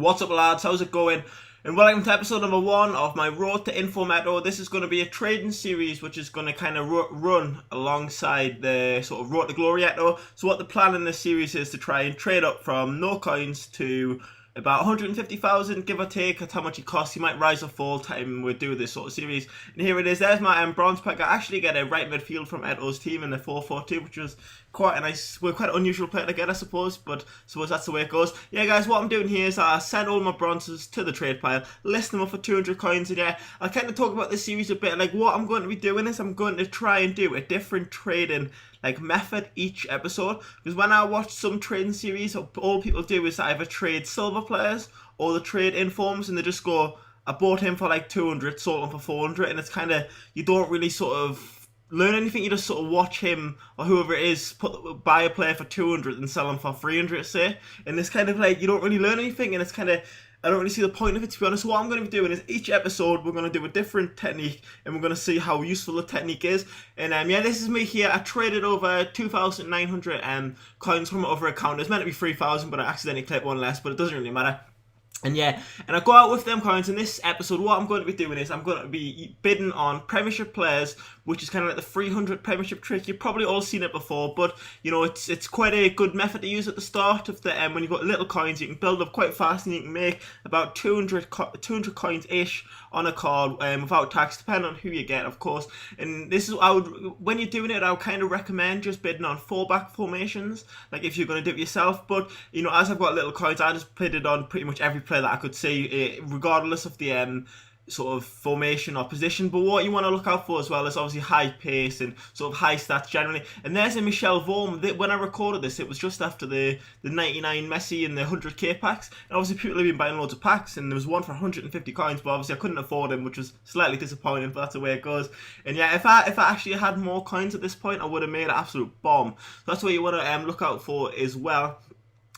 What's up, lads? How's it going? And welcome to episode number 1 of my Road to Inform Eto'o. This is going to be a trading series which is going to kind of run alongside the sort of Road to Glory Eto'o. So what the plan in this series is to try and trade up from no coins to about 150,000, give or take. That's how much it costs. You might rise or fall time we do this sort of series. And here it is. There's my bronze pack. I actually get a right midfield from Eto'o's team in the 4-4-2, which was quite a nice, well, quite an unusual player to get, I suppose, but I suppose that's the way it goes. Yeah, guys, what I'm doing here is I send all my bronzes to the trade pile, list them up for 200 coins, and yeah, I'll kind of talk about this series a bit. Like, what I'm going to be doing is I'm going to try and do a different trading method each episode, because when I watch some trading series, all people do is either trade silver players or the trade informs, and they just go, I bought him for like 200, sold him for 400, and it's kind of, you don't really sort of learn anything. You just sort of watch him or whoever it is buy a player for 200 and sell him for 300, say, and it's kind of like you don't really learn anything, and it's kind of, I don't really see the point of it, to be honest. So what I'm going to be doing is each episode we're going to do a different technique, and we're going to see how useful the technique is. And yeah, this is me here. I traded over 2,900 coins from my other account. It's meant to be 3,000, but I accidentally clicked one less, but it doesn't really matter. And yeah, and I go out with them coins. In this episode, what I'm going to be doing is I'm going to be bidding on Premiership players, which is kind of like the 300 Premiership trick. You've probably all seen it before, but you know, it's quite a good method to use at the start of the when you've got little coins. You can build up quite fast, and you can make about 200 coins ish on a card without tax, depending on who you get, of course. And this is, when you're doing it, I would kind of recommend just bidding on 4-back formations, like if you're going to do it yourself. But you know, as I've got little coins, I just bidded on pretty much every player that I could see, regardless of the sort of formation or position. But what you want to look out for as well is obviously high pace and sort of high stats generally. And there's a Michel Vorm. When I recorded this, it was just after the 99 Messi and the 100k packs, and obviously people have been buying loads of packs, and there was one for 150 coins, but obviously I couldn't afford him, which was slightly disappointing, but that's the way it goes. And yeah, if I actually had more coins at this point, I would have made an absolute bomb. So that's what you want to look out for as well.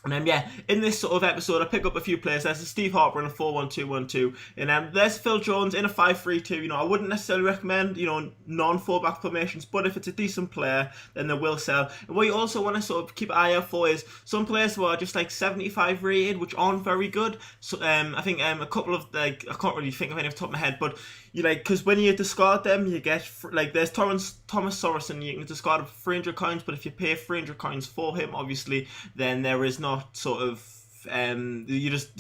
And yeah, in this sort of episode, I pick up a few players. There's a Steve Harper in a 4-1-2-1-2, and there's Phil Jones in a 5-3-2. You know, I wouldn't necessarily recommend, you know, non-4-back formations, but if it's a decent player, then they will sell. And what you also want to sort of keep an eye out for is some players who are just like 75 rated, which aren't very good. So I think a couple of, like, I can't really think of any off the top of my head, but you like, because when you discard them, you get like, there's Thomas Sorensen. You can discard him for 300 coins, but if you pay 300 coins for him, obviously, then there is not sort of you just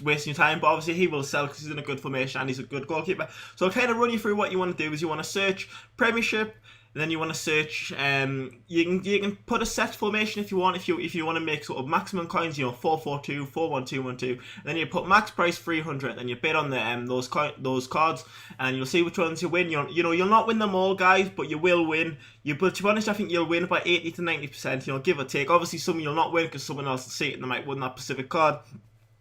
wasting your time. But obviously he will sell because he's in a good formation and he's a good goalkeeper. So I'll kind of run you through what you want to do. Is you want to search Premiership. And then you want to search. You can put a set formation if you want. If you want to make sort of maximum coins, you know, 4-4-2, 4-1-2-1-2. And then you put max price 300. Then you bid on the those cards, and you'll see which ones you win. You'll not win them all, guys, but you will win. But to be honest, I think you'll win by 80 to 90%. You know, give or take. Obviously, some you'll not win because someone else will see it and they might win that specific card.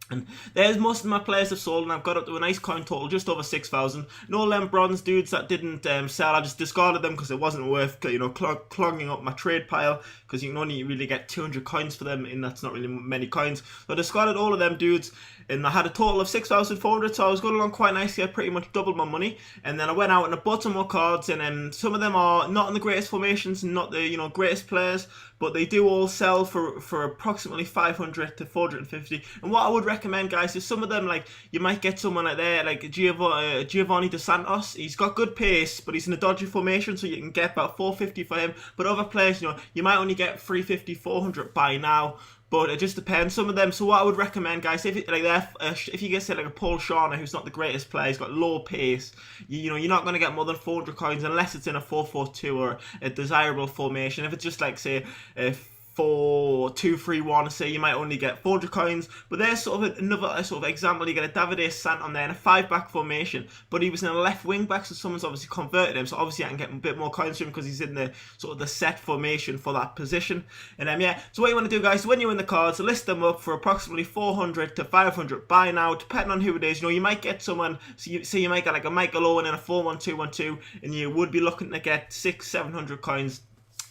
And there's most of my players have sold, and I've got up to a nice coin total, just over 6,000. And all them bronze dudes that didn't sell, I just discarded them because it wasn't worth, you know, clogging up my trade pile, because you can only really get 200 coins for them, and that's not really many coins. So I discarded all of them dudes, and I had a total of 6,400, so I was going along quite nicely. I pretty much doubled my money, and then I went out and I bought some more cards, and some of them are not in the greatest formations and not the, you know, greatest players, but they do all sell for approximately 500 to 450. And what I would recommend, guys, is some of them, like, you might get someone like there, like Giovanni Dos Santos. He's got good pace, but he's in a dodgy formation, so you can get about 450 for him. But other players, you know, you might only get 350, 400 by now. But it just depends. Some of them. So what I would recommend, guys, if you get, say, like a Paul Schorner, who's not the greatest player, he's got low pace. You know, you're not going to get more than 400 coins unless it's in a 4-4-2 or a desirable formation. If it's just like, say, a 4-2-3-1, say, you might only get 400 coins. But there's sort of another sort of example. You get a Davide Sant there in a 5-back formation, but he was in a left wing back, so someone's obviously converted him. So obviously I can get a bit more coins from him because he's in the sort of the set formation for that position. And yeah, so what you want to do, guys, when you win the cards, list them up for approximately 400 to 500 by now, depending on who it is. You know, you might get someone, so you might get like a Michael Owen in a 4-1-2-1-2, and you would be looking to get 600-700 coins.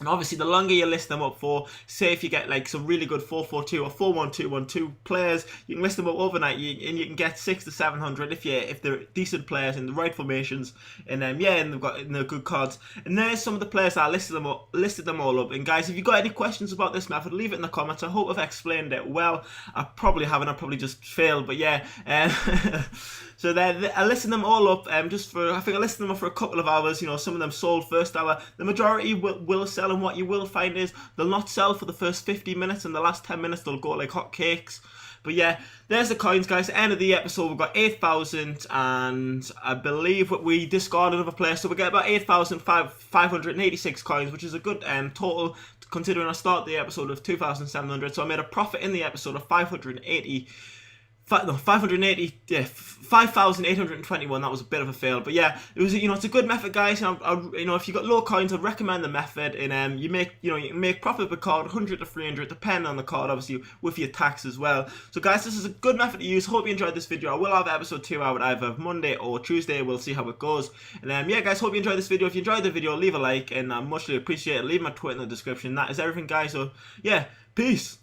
And obviously, the longer you list them up for, say if you get like some really good 4-4-2 or 4-1-2-1-2 players, you can list them up overnight, and you can get 600 to 700 if they're decent players in the right formations, and and they're good cards. And there's some of the players that I listed them all up. And guys, if you got any questions about this method, leave it in the comments. I hope I've explained it well. I probably haven't. I probably just failed, but yeah. So then I listed them all up. I think I listed them up for a couple of hours. You know, some of them sold first hour. The majority will sell, and what you will find is they'll not sell for the first 50 minutes, and the last 10 minutes they'll go like hot cakes. But yeah, there's the coins, guys. End of the episode, we've got 8,000, and I believe we discarded another player, so we get about 8,586 coins, which is a good total, considering I started the episode with 2,700. So I made a profit in the episode of 5,821. That was a bit of a fail, but yeah, it was, it's a good method, guys. If you got low coins, I'd recommend the method. And you can make profit per card, 100 to 300, depending on the card, obviously, with your tax as well. So guys, this is a good method to use. Hope you enjoyed this video. I will have episode 2 out either Monday or Tuesday. We'll see how it goes. And yeah, guys, hope you enjoyed this video. If you enjoyed the video, leave a like, and I muchly appreciate it. Leave my Twitter in the description. That is everything, guys. So yeah, peace.